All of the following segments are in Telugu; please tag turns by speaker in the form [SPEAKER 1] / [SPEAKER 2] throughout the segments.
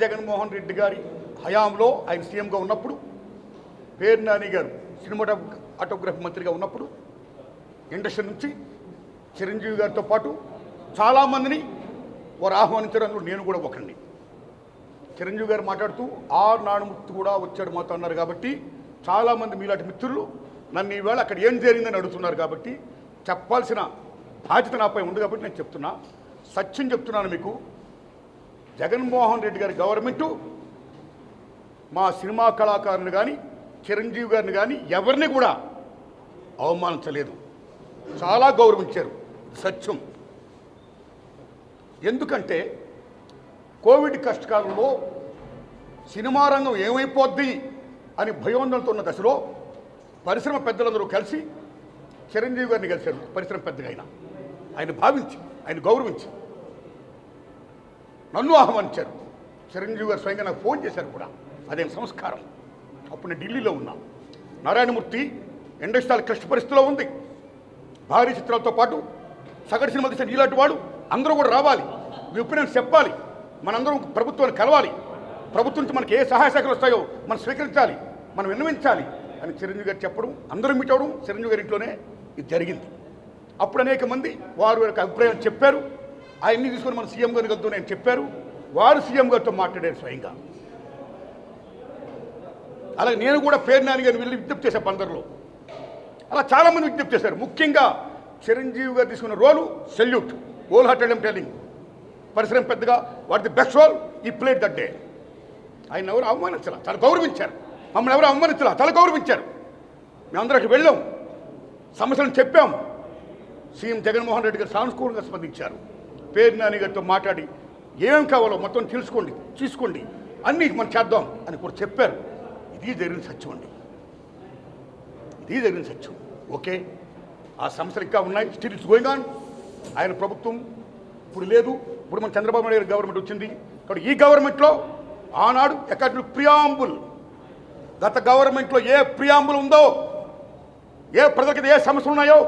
[SPEAKER 1] జగన్మోహన్ రెడ్డి గారి హయాంలో ఆయన సీఎంగా ఉన్నప్పుడు పేరు నాని గారు సినిమాటోగ్రఫీ మంత్రిగా ఉన్నప్పుడు ఇండస్ట్రీ నుంచి చిరంజీవి గారితో పాటు చాలామందిని వారు ఆహ్వానించారు. అందులో నేను కూడా ఒకరిని. చిరంజీవి గారు మాట్లాడుతూ నానుమూర్తి కూడా వచ్చాడు మాతో అన్నారు. కాబట్టి చాలామంది మీలాంటి మిత్రులు నన్ను ఈవేళ అక్కడ ఏం జరిగిందని అడుగుతున్నారు. కాబట్టి చెప్పాల్సిన బాధ్యత నాపై ఉంది. కాబట్టి నేను చెప్తున్నా, సత్యం చెప్తున్నాను మీకు. జగన్మోహన్ రెడ్డి గారి గవర్నమెంటు మా సినిమా కళాకారులు కానీ చిరంజీవి గారిని కానీ ఎవరిని కూడా అవమానించలేదు, చాలా గౌరవించారు. సత్యం. ఎందుకంటే కోవిడ్ కష్టకాలంలో సినిమా రంగం ఏమైపోద్ది అని భయోందనతో ఉన్న దశలో పరిశ్రమ పెద్దలందరూ కలిసి చిరంజీవి గారిని కలిశారు. పరిశ్రమ పెద్దగా ఆయన భావించి, ఆయన గౌరవించి నన్ను ఆహ్వానించారు. చిరంజీవి గారు స్వయంగా నాకు ఫోన్ చేశారు కూడా. అదేం సంస్కారం. అప్పుడు నేను ఢిల్లీలో ఉన్నా. నారాయణమూర్తి ఇండస్ట్రీ క్లిష్ట పరిస్థితిలో ఉంది. భారీ చిత్రాలతో పాటు సగటు సినిమా తీసిన ఇలాంటి వాడు అందరూ కూడా రావాలి, మీ ఒపీనియన్స్ చెప్పాలి, మనందరం ప్రభుత్వాన్ని కలవాలి, ప్రభుత్వం నుంచి మనకి ఏ సహాయ శాఖలు వస్తాయో మనం స్వీకరించాలి, మనం విన్నవించాలి అని చిరంజీవి గారు చెప్పడం, అందరూ మీట్ అవ్వడం చిరంజీవి గారి ఇంట్లోనే ఇది జరిగింది. అప్పుడు అనేక మంది వారి యొక్క అభిప్రాయం చెప్పారు. ఆయన్ని తీసుకొని మన సీఎం గారికి వెళ్తూ నేను చెప్పారు. వారు సీఎం గారితో మాట్లాడారు స్వయంగా. అలాగే నేను కూడా పేరు నాని గారిని వెళ్ళి విజ్ఞప్తి చేశాను పందర్లో. అలా చాలామంది విజ్ఞప్తి చేశారు. ముఖ్యంగా చిరంజీవి గారు తీసుకున్న రోలు salute, whole hearted I'm telling. పరిశ్రమ పెద్దగా వాట్ ది బెస్ట్ రోల్ ఈ ప్లేడ్ దట్ డే. ఆయన ఎవరు అవమానించాల, చాలా గౌరవించారు. మమ్మల్ని ఎవరు అవమానించాల, చాలా గౌరవించారు. మేమందరం అక్కడికి వెళ్ళాం, సమస్యలను చెప్పాం. సీఎం జగన్మోహన్ రెడ్డి గారు సానుకూలంగా స్పందించారు. పేరు నాని గారితో మాట్లాడి ఏమేం కావాలో మొత్తం తీసుకోండి, అన్నీ మనం చేద్దాం అని కూడా చెప్పారు. ఇది జరిగిన సత్యం అండి, ఇది జరిగిన సత్యం. ఓకే, ఆ సమస్యలు ఇంకా ఉన్నాయి. Still it's going on. ఆయన ప్రభుత్వం ఇప్పుడు లేదు. ఇప్పుడు మన చంద్రబాబు నాయుడు గారి గవర్నమెంట్ వచ్చింది. కాబట్టి ఈ గవర్నమెంట్లో ఆనాడు ఎక్కడ ప్రియాంబుల్, గత గవర్నమెంట్లో ఏ ప్రియాంబుల్ ఉందో, ఏ ప్రజలకి ఏ సమస్యలు ఉన్నాయో,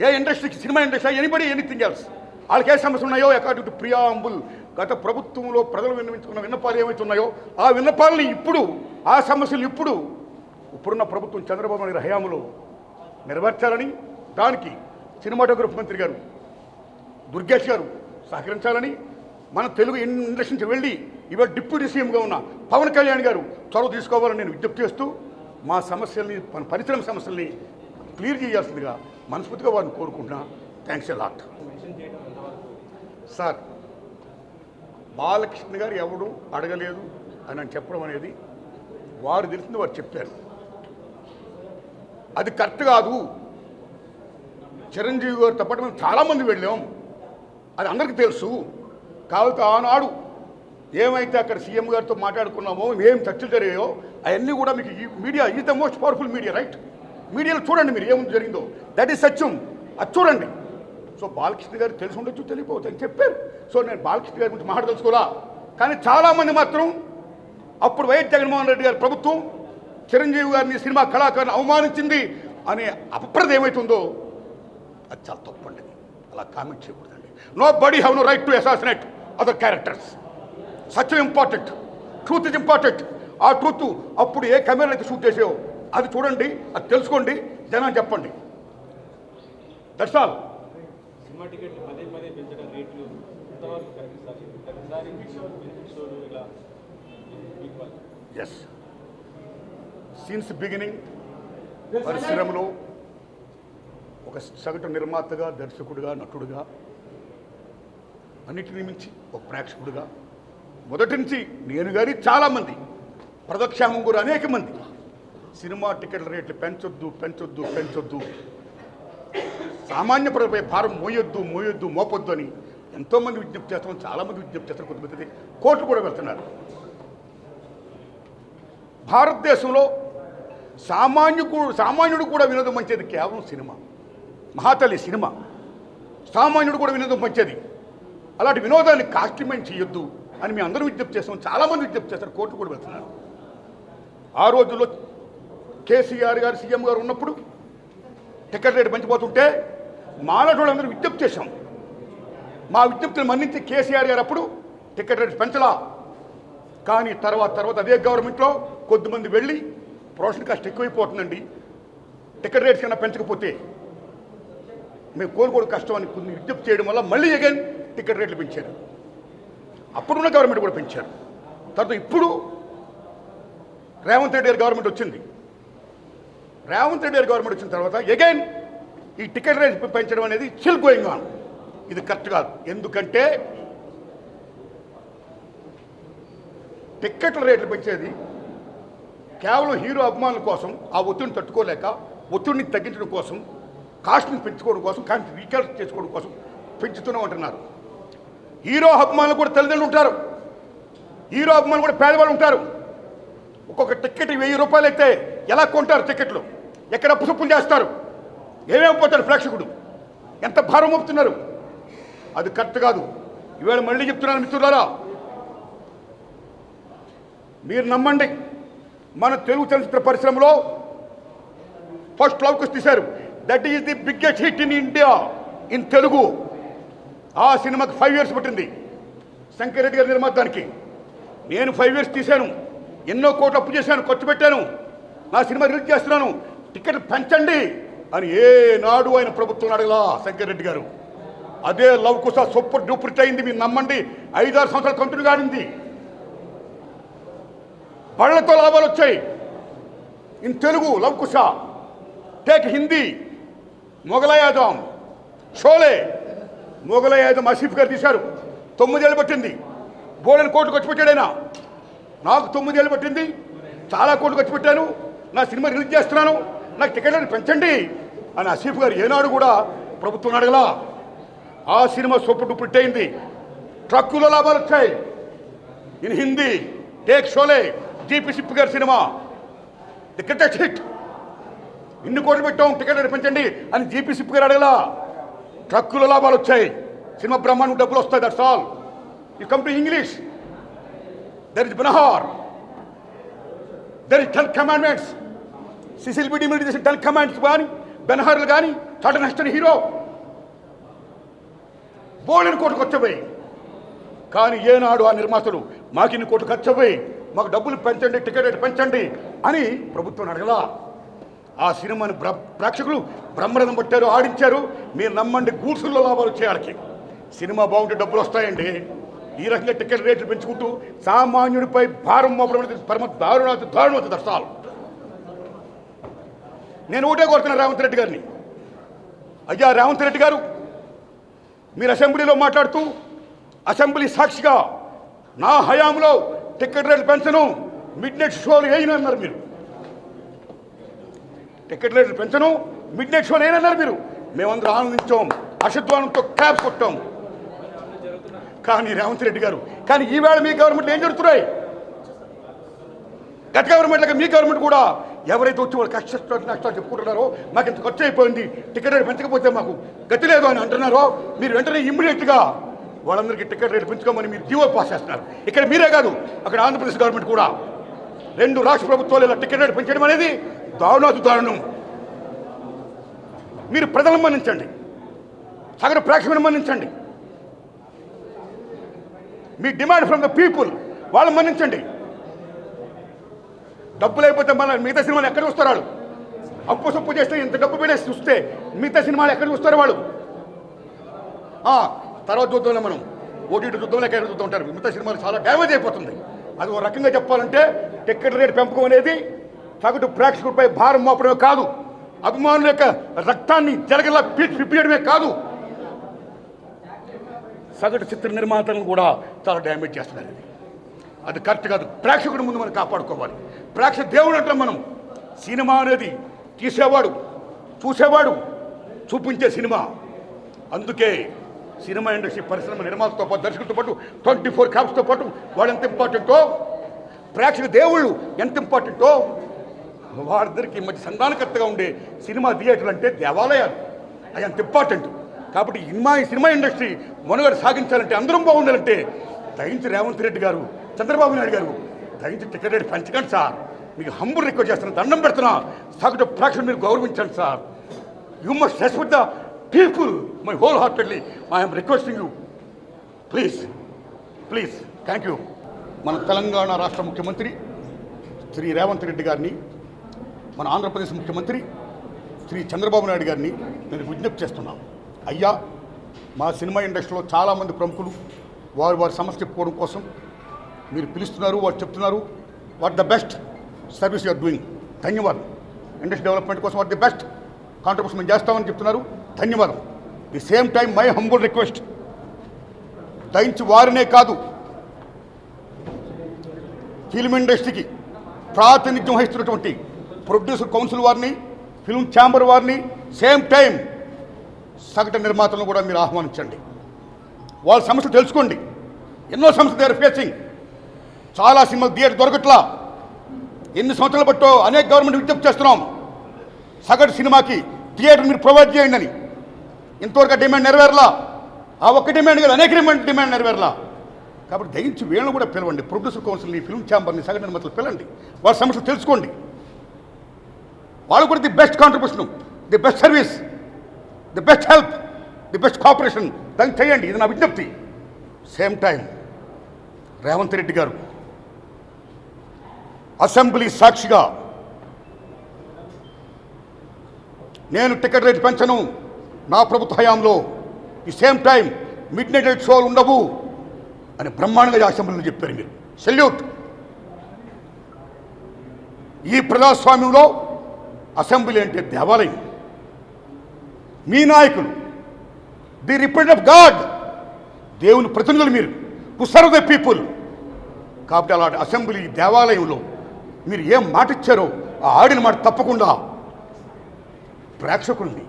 [SPEAKER 1] ఏ ఇండస్ట్రీకి, సినిమా ఇండస్ట్రీ, ఎనీథింగ్ ఎల్స్, వాళ్ళకి ఏ సమస్యలు ఉన్నాయో అకార్డింగ్ టు ప్రియాంబుల్ గత ప్రభుత్వంలో ప్రజలు విన్నవించుకున్న విన్నపాలు ఏమైతే ఉన్నాయో ఆ విన్నపాలని ఇప్పుడు, ఆ సమస్యలు ఇప్పుడున్న ప్రభుత్వం చంద్రబాబు నాయుడు హయాంలో నెరవేర్చాలని, దానికి సినిమాటోగ్రఫీ మంత్రి గారు దుర్గేష్ గారు సహకరించాలని, మన తెలుగు ఇండస్ట్రీ నుంచి వెళ్ళి ఇవాళ డిప్యూటీ సీఎంగా ఉన్న పవన్ కళ్యాణ్ గారు చొరవ తీసుకోవాలని నేను విజ్ఞప్తి చేస్తూ మా సమస్యల్ని, మన పరిశ్రమ సమస్యల్ని క్లియర్ చేయాల్సిందిగా మనస్ఫూర్తిగా వారిని కోరుకుంటున్నా. Thanks a lot. Sir, Balakrishna గారు ఎవడు అడగలేదు అని చెప్పడం అనేది వారు తెలిసింది వారు చెప్పారు. అది కరెక్ట్ కాదు. చిరంజీవి గారితో పాటు మేము చాలామంది వెళ్ళాం, అది అందరికీ తెలుసు. కాబట్టి ఆనాడు ఏమైతే అక్కడ సీఎం గారితో మాట్లాడుకున్నామో, ఏం చర్చలు జరిగాయో అవన్నీ కూడా మీకు media is the most powerful media, right? మీడియాలో చూడండి మీరు ఏముంది జరిగిందో, దట్ ఈస్ సత్యం. అది చూడండి. సో బాలకృష్ణ గారు తెలిసి ఉండొచ్చు, తెలియకపోవచ్చు అని చెప్పారు. సో నేను బాలకృష్ణ గారి గురించి మాట్లాడదలుచుకోవాలా. కానీ చాలామంది మాత్రం అప్పుడు వైఎస్ జగన్మోహన్ రెడ్డి గారి ప్రభుత్వం చిరంజీవి గారిని, సినిమా కళాకారుని అవమానించింది అనే అపప్రద ఏమైతుందో అది చాలా తప్పండి. అలా కామెంట్ చేయకూడదండి. Nobody have no right to assassinate other characters. సత్యం ఇంపార్టెంట్, ట్రూత్ ఇస్ ఇంపార్టెంట్. ఆ ట్రూత్ అప్పుడు ఏ కెమెరాలు అయితే షూట్ చేసావో అది చూడండి, అది తెలుసుకోండి, జనం చెప్పండి. That's all.
[SPEAKER 2] సినిమా టికెట్లు పదే పెంచడం రేట్లు ఎంతవరకు correct sir?
[SPEAKER 1] Yes, since beginning పరిశ్రమలో ఒక సగటు నిర్మాతగా, దర్శకుడిగా, నటుడుగా, అన్నిటిని మించి ఒక ప్రేక్షకుడిగా మొదటి నుంచి నేను కానీ చాలామంది, ప్రదక్షామం కూడా అనేక మంది సినిమా టికెట్ల రేట్లు పెంచొద్దు, సామాన్య ప్రజలపై భారం మోపొద్దు అని ఎంతోమంది విజ్ఞప్తి చేస్తాం, చాలామంది విజ్ఞప్తి చేస్తారు. కొంతమంది కోర్టులు కూడా వెళ్తున్నారు. భారతదేశంలో సామాన్యుడు కూడా వినోదం పంచేది కేవలం సినిమా. మహాతల్లి సినిమా. సామాన్యుడు కూడా వినోదం పంచేది. అలాంటి వినోదాన్ని కాస్ట్లిమెంట్ చేయొద్దు అని మేము అందరూ విజ్ఞప్తి చేస్తాం, చాలామంది విజ్ఞప్తి చేస్తారు, కోర్టు కూడా వెళ్తున్నారు. ఆ రోజుల్లో కేసీఆర్ గారు సీఎం గారు ఉన్నప్పుడు టికెట్ రేటు పెంచిపోతుంటే మాలాంటి వాళ్ళందరూ విజ్ఞప్తి చేశాం. మా విజ్ఞప్తిని మన్నించి కేసీఆర్ గారు అప్పుడు టికెట్ రేటు పెంచలా, కానీ తర్వాత అదే గవర్నమెంట్లో కొద్దిమంది వెళ్ళి ప్రొడక్షన్ కాస్ట్ ఎక్కువైపోతుందండి, టికెట్ రేట్స్ కన్నా పెంచకపోతే మేము కోరుకోవడం కష్టం అని కొన్ని విజ్ఞప్తి చేయడం వల్ల మళ్ళీ అగైన్ టికెట్ రేట్లు పెంచారు. అప్పుడున్న గవర్నమెంట్ కూడా పెంచారు. తర్వాత ఇప్పుడు రేవంత్ రెడ్డి గారి గవర్నమెంట్ వచ్చింది. రేవంత్ రెడ్డి గారి గవర్నమెంట్ వచ్చిన తర్వాత అగైన్ ఈ టికెట్ రేట్ పెంచడం అనేది స్టిల్ గోయింగ్ ఆన్. ఇది కరెక్ట్ కాదు. ఎందుకంటే టిక్కెట్ల రేట్లు పెంచేది కేవలం హీరో అభిమానుల కోసం, ఆ ఒత్తిడిని తట్టుకోలేక ఒత్తిడిని తగ్గించడం కోసం, కాస్ట్ని పెంచుకోవడం కోసం, కాస్ట్ని రీకాల్కులేట్ చేసుకోవడం కోసం పెంచుతూనే ఉంటున్నారు. హీరో అభిమానులు కూడా తల్లిదండ్రులు ఉంటారు, హీరో అభిమానులు కూడా పేదవాళ్ళు ఉంటారు. ఒక్కొక్క టికెట్ 1000 రూపాయలు అయితే ఎలా కొంటారు టికెట్లు? ఎక్కడ అప్పుసప్పులు చేస్తారు? ఏమేమిపోతారు ప్రేక్షకుడు? ఎంత భారం మోపుతున్నారు? అది కరెక్ట్ కాదు. ఈవేళ మళ్ళీ చెప్తున్నాను మిత్రులారా, మీరు నమ్మండి, మన తెలుగు చలనచిత్ర పరిశ్రమలో ఫస్ట్ లవ్ కుష్ తీశారు. That is the biggest hit in India in Telugu. ఆ సినిమాకి 5 years పట్టింది శంకర్ రెడ్డి గారి నిర్మాతానికి. నేను 5 years తీశాను, ఎన్నో కోట్లు అప్పు చేశాను, ఖర్చు పెట్టాను, నా సినిమా రిలీజ్ చేస్తున్నాను, టికెట్లు పెంచండి అని ఏనాడు ఆయన ప్రభుత్వం అడగలా శంకర్ రెడ్డి గారు. అదే లవ్ కుష్ సూపర్ డూపర్ హిట్ అయింది. మీరు నమ్మండి, 5-6 సంవత్సరాలు కంటిన్యూగా ఆడింది. బళ్ళతో లాభాలు వచ్చాయి ఇన్ తెలుగు. లవ్ కుష్, టేక్ హిందీ, మొగలాయ్ ఆజం, షోలే. మొగలాయ్ ఆజం ఆసిఫ్ గారు తీశారు, 9 ఏళ్ళు పట్టింది. బోలెని కోట్లు ఖర్చు పెట్టాడు ఆయన. నాకు 9 ఏళ్ళు పట్టింది, చాలా కోట్లు ఖర్చు పెట్టాను, నా సినిమా రిలీజ్ చేస్తున్నాను, నాకు టికెట్లను పెంచండి అని ఆసిఫ్ గారు ఏనాడు కూడా ప్రభుత్వం అడగలా. ఆ సినిమా సూపర్ డూపర్ హిట్ అయింది. ట్రక్కులో లాభాలు వచ్చాయి in Hindi. Take Sholay, GP SIP గారి సినిమా ది గ్రేటెస్ట్ హిట్. ఇన్ని కోట్లు పెట్టాం, టికెట్ పెంచండి అని జీపీ సిప్ గారు అడగలా. ట్రక్కులో లాభాలు వచ్చాయి, సినిమా బ్రహ్మాండం డబ్బులు వస్తాయి. That's all. You come to English, there is Ben Hur, there is 10 commandments. Cecil B DeMille చేసిన 10 కమాండ్స్ కానీ, బెనహార్లు కానీ, చార్టన్ హెస్టన్ హీరో బోలెని కోట్లు ఖర్చుపోయి. కానీ ఏనాడు ఆ నిర్మాతలు మాకు ఇన్ని కోట్లు ఖర్చుపోయి, మాకు డబ్బులు పెంచండి, టికెట్ రేటు పెంచండి అని ప్రభుత్వం అడగలా. ఆ సినిమాని ప్రేక్షకులు బ్రహ్మరథం పట్టారు, ఆడించారు. మీరు నమ్మండి, గూడ్సుల్లో లాభాలు వచ్చేయాలకి. సినిమా బాగుంటే డబ్బులు వస్తాయండి. ఈ రకంగా టికెట్ రేట్లు పెంచుకుంటూ సామాన్యుడిపై భారం మోపడం అనేది పరమ దారుణాతి దర్శాలు. నేను ఒకటే కోరుతున్నాను రేవంత్ రెడ్డి గారిని, అయ్యా రేవంత్ రెడ్డి గారు, మీరు అసెంబ్లీలో మాట్లాడుతూ అసెంబ్లీ సాక్షిగా నా హయాంలో టికెట్ రేట్లు పెంచను, మిడ్ నైట్ షోలు వేయనన్నారు మీరు. టికెట్ రేట్లు పెంచను, మిడ్ నైట్ షోలు వేయనన్నారు మీరు. మేమందరం ఆనందించాం, అశద్వానంతో క్యాప్ కొట్టాం. కానీ రేవంత్ రెడ్డి గారు, కానీ ఈవేళ మీ గవర్నమెంట్లో ఏం జరుగుతున్నాయి? గత గవర్నమెంట్లకి మీ గవర్నమెంట్ కూడా ఎవరైతే వచ్చి వాళ్ళు నష్టాలు చెప్పుకుంటున్నారో, మాకు ఇంత ఖర్చు అయిపోయింది, టికెట్ రేటు పెంచకపోతే మాకు గతి లేదు అని అంటున్నారో, మీరు వెంటనే ఇమ్మీడియట్గా వాళ్ళందరికీ టికెట్ రేటు పెంచుకోమని మీరు జీవో పాస్ చేస్తున్నారు. ఇక్కడ మీరే కాదు, అక్కడ ఆంధ్రప్రదేశ్ గవర్నమెంట్ కూడా 2 రాష్ట్ర ప్రభుత్వాలు ఇలా టికెట్ రేటు పెంచడం అనేది దారుణం. మీరు ప్రజలను మన్నించండి, సగటు ప్రేక్షకులను మన్నించండి. మీ డిమాండ్ ఫ్రమ్ ద పీపుల్, వాళ్ళని మన్నించండి. డబ్బులు అయిపోతే మన మిగతా సినిమాలు ఎక్కడ చూస్తారు? వాళ్ళు అప్పు సొప్పు చేస్తే ఇంత డబ్బు పెడేసి చూస్తే మిగతా సినిమాలు ఎక్కడ చూస్తారు వాళ్ళు? తర్వాత చూద్దాంలే, మనం ఓటీటీ చూద్దాం, ఎక్కడ చూద్దాం ఉంటారు. మిగతా సినిమాలు చాలా డ్యామేజ్ అయిపోతుంది. అది ఒక రకంగా చెప్పాలంటే టికెట్ రేటు పెంపకం అనేది సగటు ప్రేక్షకుడిపై భారం మోపడమే కాదు, అభిమానుల యొక్క రక్తాన్ని జరగలా పిప్పేయడమే కాదు, సగటు చిత్ర నిర్మాతలను కూడా చాలా డ్యామేజ్ చేస్తున్నారు. అది కరెక్ట్ కాదు. ప్రేక్షకుడి ముందు మనం కాపాడుకోవాలి. ప్రేక్షక దేవుడు అంటాం మనం. సినిమా అనేది తీసేవాడు, చూసేవాడు, చూపించే సినిమా. అందుకే సినిమా ఇండస్ట్రీ పరిశ్రమ నిర్మాతతో పాటు, దర్శకులతో పాటు, 24 క్రాఫ్ట్స్తో పాటు వాళ్ళు ఎంత ఇంపార్టెంటో, ప్రేక్షక దేవుళ్ళు ఎంత ఇంపార్టెంటో, వాళ్ళిద్దరికి మధ్య సంధానకర్తగా ఉండే సినిమా థియేటర్లు అంటే దేవాలయాలు, అది అంత ఇంపార్టెంట్. కాబట్టి ఈ సినిమా ఇండస్ట్రీ మనుగడ సాగించాలంటే, అందరం బాగుండాలంటే దయించి రేవంత్ రెడ్డి గారు, చంద్రబాబు నాయుడు గారు దయించి టికెట్ రేటు పెంచకండి సార్. మీకు హంబుల్ రిక్వెస్ట్ చేస్తున్నా, దండం పెడుతున్నా. సగటు ప్రేక్షకులు మీరు గౌరవించండి sir. You must respect the people. My wholeheartedly I am requesting you. Please. Thank you. మన తెలంగాణ రాష్ట్ర ముఖ్యమంత్రి శ్రీ రేవంత్ రెడ్డి గారిని, మన ఆంధ్రప్రదేశ్ ముఖ్యమంత్రి శ్రీ చంద్రబాబు నాయుడు గారిని నేను విజ్ఞప్తి చేస్తున్నాను. అయ్యా, మా సినిమా ఇండస్ట్రీలో చాలామంది ప్రముఖులు వారి సమస్య చెప్పుకోవడం కోసం మీరు పిలుస్తున్నారు, వారు చెప్తున్నారు what the best service you're doing, ధన్యవాదం. ఇండస్ట్రీ డెవలప్మెంట్ కోసం వాట్ ది బెస్ట్ కాంట్రిబ్యూషన్ మేము చేస్తామని చెప్తున్నారు, ధన్యవాదం. The same time my humble request, దయించి వారినే కాదు ఫిల్మ్ ఇండస్ట్రీకి ప్రాతినిధ్యం వహిస్తున్నటువంటి ప్రొడ్యూసర్ కౌన్సిల్ వారిని, ఫిల్మ్ ఛాంబర్ వారిని, సేమ్ టైం సగటు నిర్మాతలను కూడా మీరు ఆహ్వానించండి. వాళ్ళ సమస్యలు తెలుసుకోండి. ఎన్నో సమస్యలు దే ఆర్ ఫేసింగ్. చాలా సినిమాలు థియేటర్ దొరకట్లా. ఎన్ని సంవత్సరాలు బట్టో అనేక గవర్నమెంట్ విజ్ఞప్తి చేస్తున్నాం, సగటు సినిమాకి థియేటర్ మీరు ప్రొవైడ్ చేయండి అని. ఇంతవరకు డిమాండ్ నెరవేరలా. ఆ ఒక్క డిమాండ్ కాదు, అనేక డిమాండ్ నెరవేరలా. కాబట్టి దయించి వీళ్ళని కూడా పిలవండి, ప్రొడ్యూసర్ కౌన్సిల్ని, ఫిల్మ్ ఛాంబర్ని, సగటు నిర్మాతలు పిలండి. వాళ్ళ సమస్యలు తెలుసుకోండి. వాళ్ళు కూడా the best contribution, the best service, the best help, the best cooperation దాన్ని చేయండి. ఇది నా విజ్ఞప్తి. సేమ్ టైం రేవంత్ రెడ్డి గారు అసెంబ్లీ సాక్షిగా నేను టికెట్ రేట్ పెంచను నా ప్రభుత్వ హయాంలో, ఈ సేమ్ టైం మిడ్ నైట్ షోలు ఉండవు అని బ్రహ్మాండంగా అసెంబ్లీలో చెప్పారు. మీరు సెల్యూట్. ఈ ప్రజాస్వామ్యంలో అసెంబ్లీ అంటే దేవాలయం. మీ నాయకులు ది రిప్రజెంట్ ఆఫ్ గాడ్, దేవుని ప్రతినిధులు మీరు, టు సర్వ్ ద పీపుల్. కాబట్టి అలాంటి అసెంబ్లీ దేవాలయంలో మీరు ఏం మాట ఇచ్చారో ఆ ఆడిన మాట తప్పకుండా ప్రేక్షకుల్ని,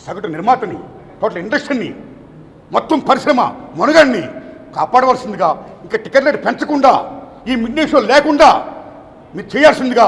[SPEAKER 1] సగటు నిర్మాతని, టోటల్ ఇండస్ట్రీని, మొత్తం పరిశ్రమ మనుగడ్ని కాపాడవలసిందిగా, ఇంకా టికెట్ రేట్ పెంచకుండా, ఈ మిడ్ నైట్ షో లేకుండా మీరు చేయాల్సిందిగా